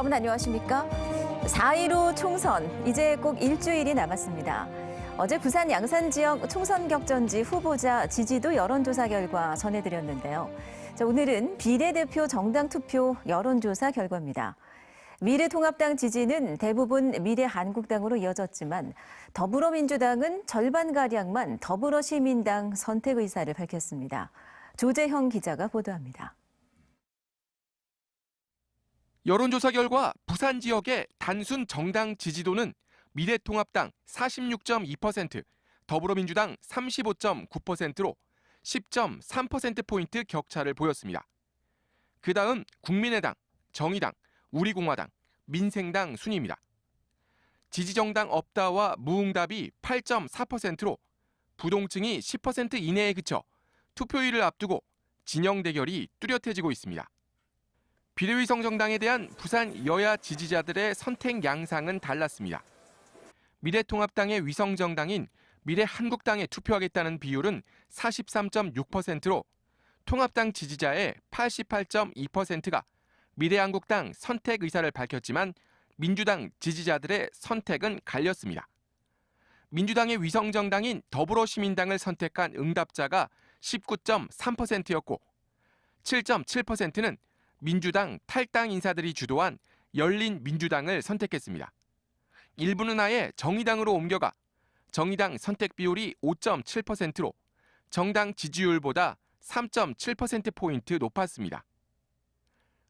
여러분 안녕하십니까? 4.15 총선 이제 꼭 일주일이 남았습니다. 어제 부산 양산 지역 총선 격전지 후보자 지지도 여론조사 결과 전해드렸는데요. 오늘은 비례대표 정당 투표 여론조사 결과입니다. 미래통합당 지지는 대부분 미래한국당으로 이어졌지만 더불어민주당은 절반가량만 더불어시민당 선택 의사를 밝혔습니다. 조재형 기자가 보도합니다. 여론조사 결과 부산 지역의 단순 정당 지지도는 미래통합당 46.2%, 더불어민주당 35.9%로 10.3%포인트 격차를 보였습니다. 그 다음 국민의당, 정의당, 우리공화당, 민생당 순입니다. 지지정당 없다와 무응답이 8.4%로 부동층이 10% 이내에 그쳐 투표일을 앞두고 진영 대결이 뚜렷해지고 있습니다. 비례위성 정당에 대한 부산 여야 지지자들의 선택 양상은 달랐습니다. 미래통합당의 위성 정당인 미래한국당에 투표하겠다는 비율은 43.6%로 통합당 지지자의 88.2%가 미래한국당 선택 의사를 밝혔지만 민주당 지지자들의 선택은 갈렸습니다. 민주당의 위성 정당인 더불어시민당을 선택한 응답자가 19.3%였고 7.7%는 민주당 탈당 인사들이 주도한 열린민주당을 선택했습니다. 일부는 아예 정의당으로 옮겨가 정의당 선택 비율이 5.7%로 정당 지지율보다 3.7%포인트 높았습니다.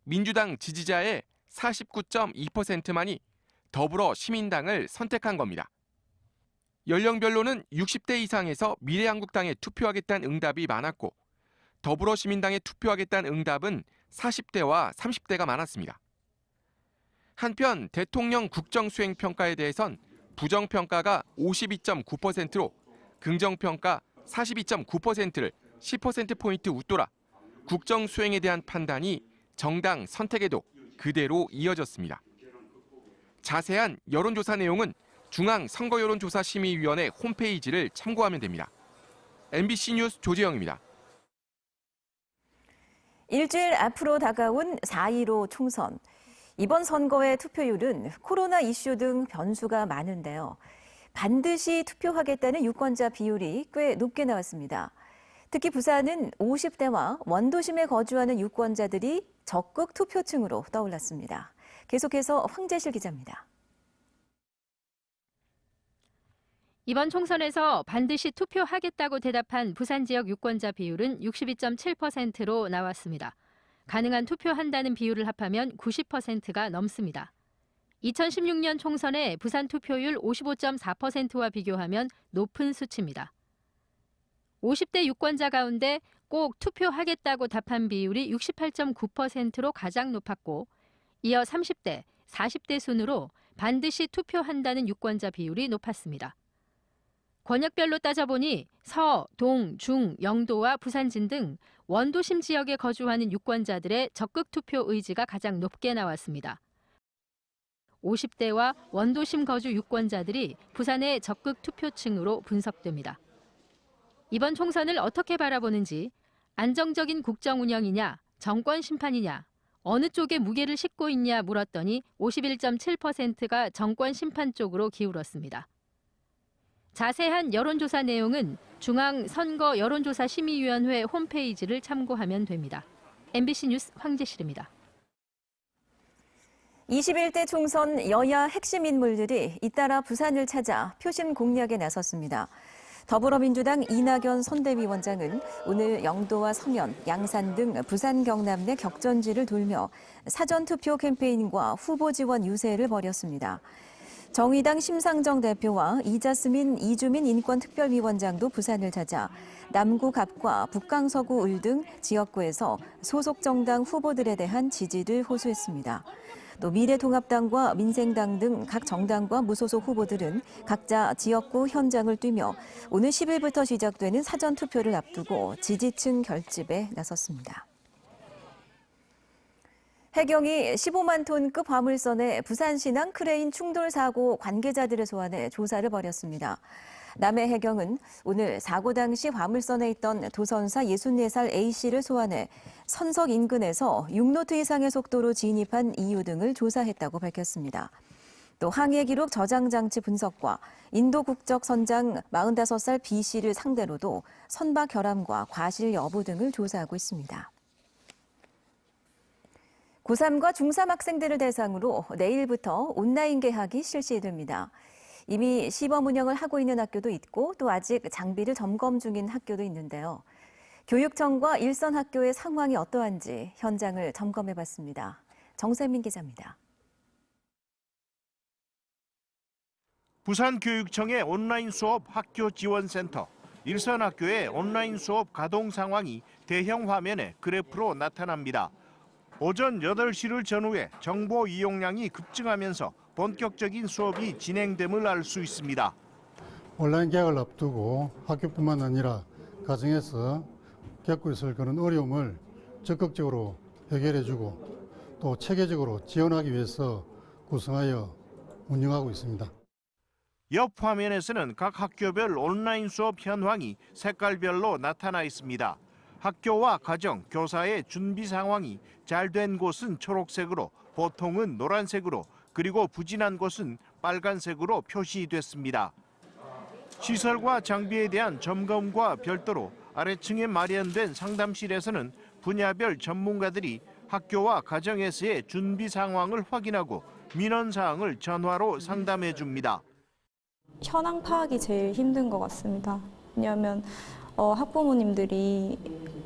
민주당 지지자의 49.2%만이 더불어시민당을 선택한 겁니다. 연령별로는 60대 이상에서 미래한국당에 투표하겠다는 응답이 많았고 더불어시민당에 투표하겠다는 응답은 40대와 30대가 많았습니다. 한편 대통령 국정수행평가에 대해선 부정평가가 52.9%로 긍정평가 42.9%를 10%포인트 웃돌아 국정수행에 대한 판단이 정당 선택에도 그대로 이어졌습니다. 자세한 여론조사 내용은 중앙선거여론조사심의위원회 홈페이지를 참고하면 됩니다. MBC 뉴스 조재영입니다. 일주일 앞으로 다가온 4.15 총선. 이번 선거의 투표율은 코로나 이슈 등 변수가 많은데요. 반드시 투표하겠다는 유권자 비율이 꽤 높게 나왔습니다. 특히 부산은 50대와 원도심에 거주하는 유권자들이 적극 투표층으로 떠올랐습니다. 계속해서 황재실 기자입니다. 이번 총선에서 반드시 투표하겠다고 대답한 부산 지역 유권자 비율은 62.7%로 나왔습니다. 가능한 투표한다는 비율을 합하면 90%가 넘습니다. 2016년 총선의 부산 투표율 55.4%와 비교하면 높은 수치입니다. 50대 유권자 가운데 꼭 투표하겠다고 답한 비율이 68.9%로 가장 높았고 이어 30대, 40대 순으로 반드시 투표한다는 유권자 비율이 높았습니다. 권역별로 따져보니 서, 동, 중, 영도와 부산진 등 원도심 지역에 거주하는 유권자들의 적극 투표 의지가 가장 높게 나왔습니다. 50대와 원도심 거주 유권자들이 부산의 적극 투표층으로 분석됩니다. 이번 총선을 어떻게 바라보는지 안정적인 국정 운영이냐, 정권 심판이냐, 어느 쪽에 무게를 싣고 있냐 물었더니 51.7%가 정권 심판 쪽으로 기울었습니다. 자세한 여론조사 내용은 중앙선거여론조사심의위원회 홈페이지를 참고하면 됩니다. MBC 뉴스 황재실입니다. 21대 총선 여야 핵심 인물들이 잇따라 부산을 찾아 표심 공략에 나섰습니다. 더불어민주당 이낙연 선대위원장은 오늘 영도와 서면, 양산 등 부산 경남 내 격전지를 돌며 사전투표 캠페인과 후보 지원 유세를 벌였습니다. 정의당 심상정 대표와 이자스민 이주민 인권특별위원장도 부산을 찾아 남구 갑과 북강서구 을 등 지역구에서 소속 정당 후보들에 대한 지지를 호소했습니다. 또 미래통합당과 민생당 등 각 정당과 무소속 후보들은 각자 지역구 현장을 뛰며 오늘 10일부터 시작되는 사전투표를 앞두고 지지층 결집에 나섰습니다. 해경이 15만 톤급 화물선의 부산신항 크레인 충돌 사고 관계자들을 소환해 조사를 벌였습니다. 남해 해경은 오늘 사고 당시 화물선에 있던 도선사 64살 A씨를 소환해 선석 인근에서 6노트 이상의 속도로 진입한 이유 등을 조사했다고 밝혔습니다. 또 항해 기록 저장 장치 분석과 인도 국적 선장 45살 B씨를 상대로도 선박 결함과 과실 여부 등을 조사하고 있습니다. 고3과 중3 학생들을 대상으로 내일부터 온라인 개학이 실시됩니다. 이미 시범 운영을 하고 있는 학교도 있고 또 아직 장비를 점검 중인 학교도 있는데요. 교육청과 일선 학교의 상황이 어떠한지 현장을 점검해봤습니다. 정세민 기자입니다. 부산교육청의 온라인 수업 학교 지원센터, 일선 학교의 온라인 수업 가동 상황이 대형 화면에 그래프로 나타납니다. 오전 8시를 전후해 정보 이용량이 급증하면서 본격적인 수업이 진행됨을 알 수 있습니다. 온라인 개학을 앞두고 학교뿐만 아니라 가정에서 겪고 있을 그런 어려움을 적극적으로 해결해주고 또 체계적으로 지원하기 위해서 구성하여 운영하고 있습니다. 옆 화면에서는 각 학교별 온라인 수업 현황이 색깔별로 나타나 있습니다. 학교와 가정, 교사의 준비 상황이 잘 된 곳은 초록색으로, 보통은 노란색으로, 그리고 부진한 곳은 빨간색으로 표시됐습니다. 시설과 장비에 대한 점검과 별도로 아래층에 마련된 상담실에서는 분야별 전문가들이 학교와 가정에서의 준비 상황을 확인하고 민원 사항을 전화로 상담해 줍니다. 현황 파악이 제일 힘든 것 같습니다. 왜냐하면 학부모님들이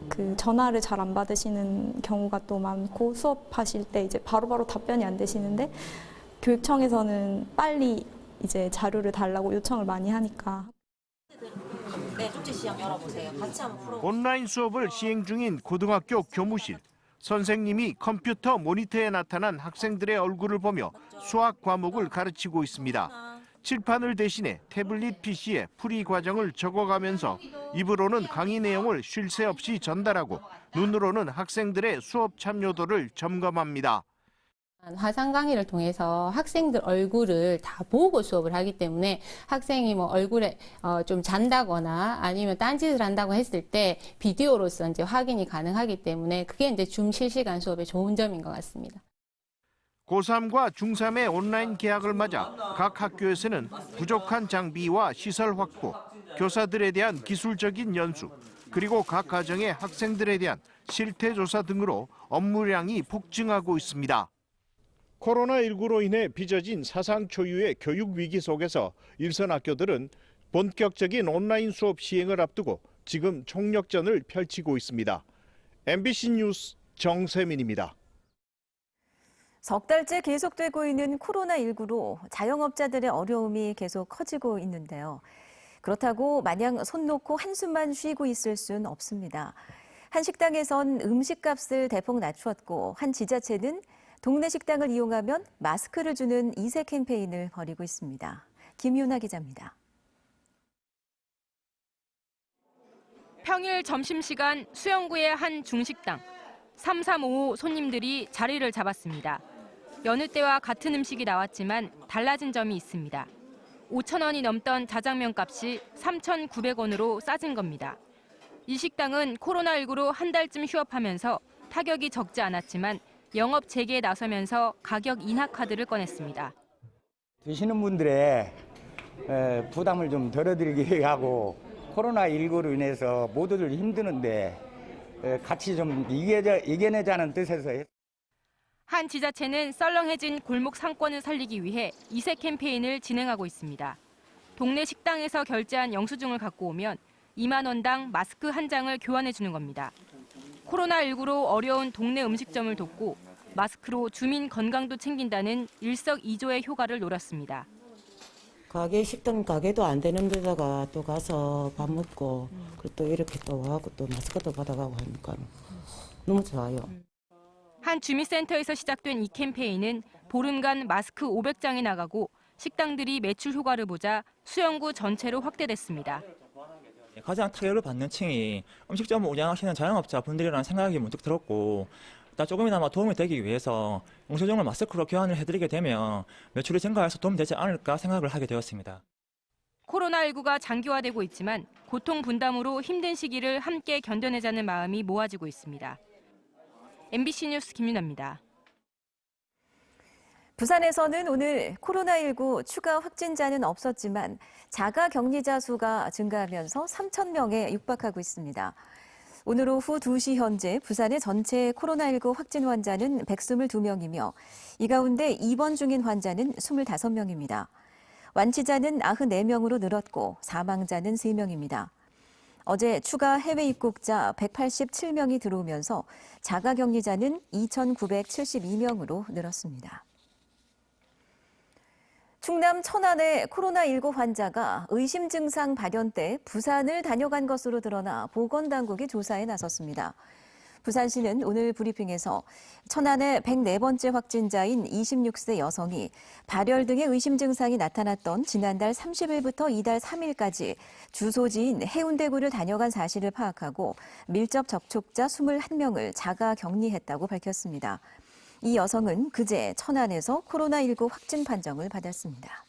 그 전화를 잘 안 받으시는 경우가 또 많고 수업하실 때 이제 바로바로 답변이 안 되시는데 교육청에서는 빨리 이제 자료를 달라고 요청을 많이 하니까. 네, 쪽지 시험 열어보세요. 같이 한번 풀어. 온라인 수업을 시행 중인 고등학교 교무실. 선생님이 컴퓨터 모니터에 나타난 학생들의 얼굴을 보며 수학 과목을 가르치고 있습니다. 칠판을 대신해 태블릿 PC에 풀이 과정을 적어가면서 입으로는 강의 내용을 쉴 새 없이 전달하고 눈으로는 학생들의 수업 참여도를 점검합니다. 화상 강의를 통해서 학생들 얼굴을 다 보고 수업을 하기 때문에 학생이 뭐 얼굴에 좀 잔다거나 아니면 딴짓을 한다고 했을 때 비디오로서 이제 확인이 가능하기 때문에 그게 이제 줌 실시간 수업의 좋은 점인 것 같습니다. 고3과 중3의 온라인 개학을 맞아 각 학교에서는 부족한 장비와 시설 확보, 교사들에 대한 기술적인 연수, 그리고 각 가정의 학생들에 대한 실태 조사 등으로 업무량이 폭증하고 있습니다. 코로나19로 인해 빚어진 사상 초유의 교육 위기 속에서 일선 학교들은 본격적인 온라인 수업 시행을 앞두고 지금 총력전을 펼치고 있습니다. MBC 뉴스 정세민입니다. 석 달째 계속되고 있는 코로나19로 자영업자들의 어려움이 계속 커지고 있는데요. 그렇다고 마냥 손 놓고 한숨만 쉬고 있을 수는 없습니다. 한 식당에선 음식값을 대폭 낮추었고 한 지자체는 동네 식당을 이용하면 마스크를 주는 이세 캠페인을 벌이고 있습니다. 김윤아 기자입니다. 평일 점심시간 수영구의 한 중식당. 3355 손님들이 자리를 잡았습니다. 여느 때와 같은 음식이 나왔지만 달라진 점이 있습니다. 5,000원이 넘던 자장면 값이 3,900원으로 싸진 겁니다. 이 식당은 코로나19로 한 달쯤 휴업하면서 타격이 적지 않았지만 영업 재개에 나서면서 가격 인하 카드를 꺼냈습니다. 드시는 분들의 부담을 좀 덜어드리기 하고 코로나19로 인해서 모두들 힘드는데 같이 좀 이겨내자는 뜻에서 한 지자체는 썰렁해진 골목 상권을 살리기 위해 이세 캠페인을 진행하고 있습니다. 동네 식당에서 결제한 영수증을 갖고 오면 2만 원당 마스크 한 장을 교환해 주는 겁니다. 코로나19로 어려운 동네 음식점을 돕고 마스크로 주민 건강도 챙긴다는 일석이조의 효과를 노렸습니다. 가게 식당 가게도 안 되는 데다가 또 가서 밥 먹고 그리고 또 이렇게 또 와고 또 마스크도 받아가고 하니까 너무 좋아요. 한 주민센터에서 시작된 이 캠페인은 보름간 마스크 500장이 나가고 식당들이 매출 효과를 보자 수영구 전체로 확대됐습니다. 가장 타격을 받는 층이 음식점을 운영하시는 자영업자분들이라는 생각이 문득 들었고 조금이나마 도움이 되기 위해서 영수증을 마스크로 교환을 해드리게 되면 매출이 증가해서 도움이 되지 않을까 생각을 하게 되었습니다. 코로나19가 장기화되고 있지만 고통 분담으로 힘든 시기를 함께 견뎌내자는 마음이 모아지고 있습니다. MBC 뉴스 김윤아입니다. 부산에서는 오늘 코로나19 추가 확진자는 없었지만 자가격리자 수가 증가하면서 3,000명에 육박하고 있습니다. 오늘 오후 2시 현재 부산의 전체 코로나19 확진 환자는 122명이며 이 가운데 입원 중인 환자는 25명입니다. 완치자는 94명으로 늘었고 사망자는 3명입니다. 어제 추가 해외 입국자 187명이 들어오면서 자가격리자는 2,972명으로 늘었습니다. 충남 천안의 코로나19 환자가 의심 증상 발현 때 부산을 다녀간 것으로 드러나 보건당국이 조사에 나섰습니다. 부산시는 오늘 브리핑에서 천안의 104번째 확진자인 26세 여성이 발열 등의 의심 증상이 나타났던 지난달 30일부터 이달 3일까지 주소지인 해운대구를 다녀간 사실을 파악하고 밀접 접촉자 21명을 자가 격리했다고 밝혔습니다. 이 여성은 그제 천안에서 코로나19 확진 판정을 받았습니다.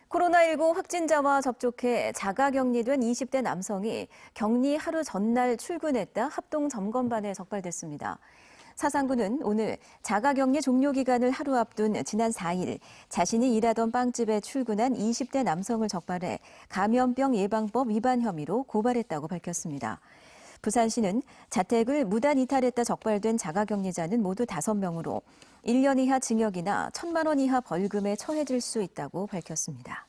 코로나19 확진자와 접촉해 자가격리된 20대 남성이 격리 하루 전날 출근했다 합동 점검반에 적발됐습니다. 사상구는 오늘 자가격리 종료 기간을 하루 앞둔 지난 4일 자신이 일하던 빵집에 출근한 20대 남성을 적발해 감염병 예방법 위반 혐의로 고발했다고 밝혔습니다. 부산시는 자택을 무단 이탈했다 적발된 자가격리자는 모두 5명으로 1년 이하 징역이나 1,000만 원 이하 벌금에 처해질 수 있다고 밝혔습니다.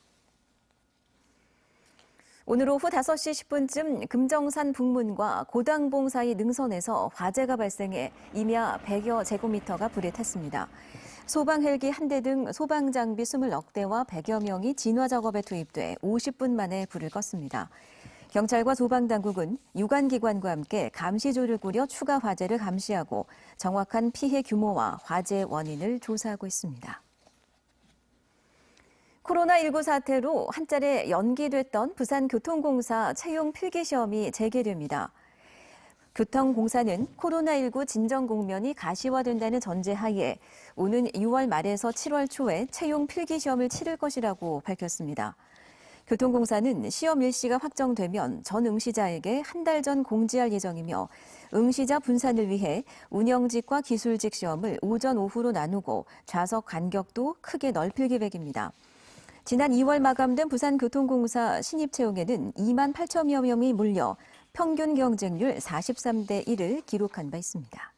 오늘 오후 5시 10분쯤 금정산 북문과 고당봉 사이 능선에서 화재가 발생해 임야 100여 제곱미터가 불에 탔습니다. 소방 헬기 1대 등 소방 장비 20여 대와 100여 명이 진화 작업에 투입돼 50분 만에 불을 껐습니다. 경찰과 소방당국은 유관기관과 함께 감시조를 꾸려 추가 화재를 감시하고 정확한 피해 규모와 화재 원인을 조사하고 있습니다. 코로나19 사태로 한 차례 연기됐던 부산교통공사 채용 필기시험이 재개됩니다. 교통공사는 코로나19 진정국면이 가시화된다는 전제하에 오는 6월 말에서 7월 초에 채용 필기시험을 치를 것이라고 밝혔습니다. 교통공사는 시험 일시가 확정되면 전 응시자에게 한 달 전 공지할 예정이며 응시자 분산을 위해 운영직과 기술직 시험을 오전, 오후로 나누고 좌석 간격도 크게 넓힐 계획입니다. 지난 2월 마감된 부산교통공사 신입 채용에는 2만 8천여 명이 몰려 평균 경쟁률 43대 1을 기록한 바 있습니다.